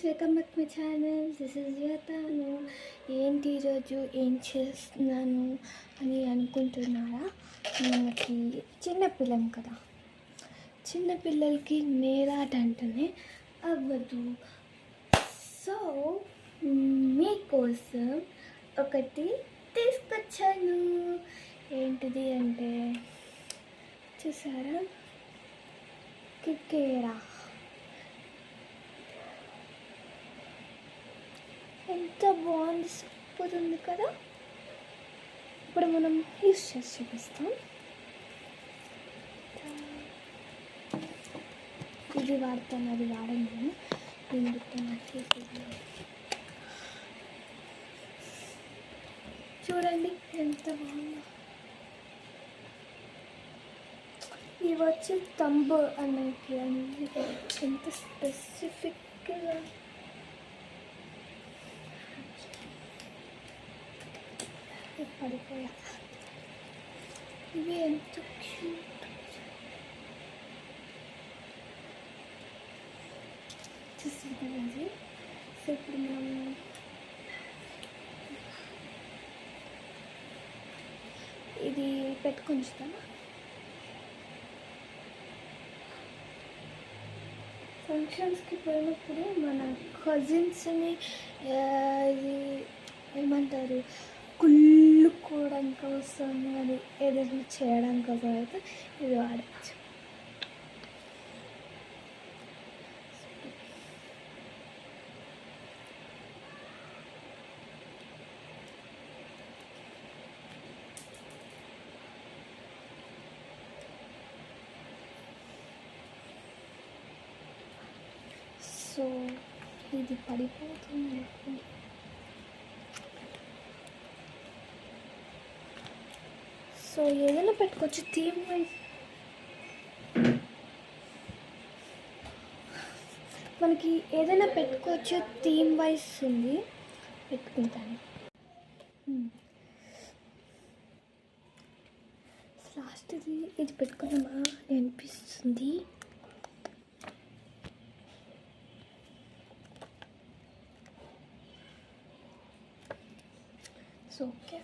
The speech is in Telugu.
Welcome back my channel. This is యువతాను. ఏంటి ఈరోజు ఏం చేస్తున్నాను అని అనుకుంటున్నారా? మనకి చిన్నపిల్లం కదా, చిన్నపిల్లలకి నేరాట అంటేనే అవ్వదు. సో మీకోసం ఒకటి తీసుకొచ్చాను. ఏంటిది అంటే చూసారా, కిక్కేరా. ఎంత బాగుంది, సూపర్ ఉంది కదా. ఇప్పుడు మనం యూస్ చేసి చూపిస్తాం. ఇది వాడతాను, అది వాడను. ఎందుకు నాకు చూడండి ఎంత బాగుందో. ఇవి వచ్చి తంబు అన్నకి ఎంత స్పెసిఫిక్గా పడిపోయా. ఇవి ఎంత క్యూట్. చూస్తుంది. సో ఇప్పుడు మనం ఇది పెట్టుకుంటామా. ఫంక్షన్స్కి పోయినప్పుడు మన కజిన్స్ని ఇది ఏమంటారు, కుళ్ళుకోవడానికి కోసం, అది ఏదైనా చేయడానికి కోసం అయితే ఇది వాడచ్చు. సో ఇది పడిపోతుంది. సో ఏదైనా పెట్టుకోవచ్చు థీమ్ వైజ్. మనకి ఏదైనా పెట్టుకోవచ్చు, థీమ్ వైజ్ ఉంది. పెట్టుకుంటాను. లాస్ట్ ఇది పెట్టుకున్నామా అని అనిపిస్తుంది. So okay.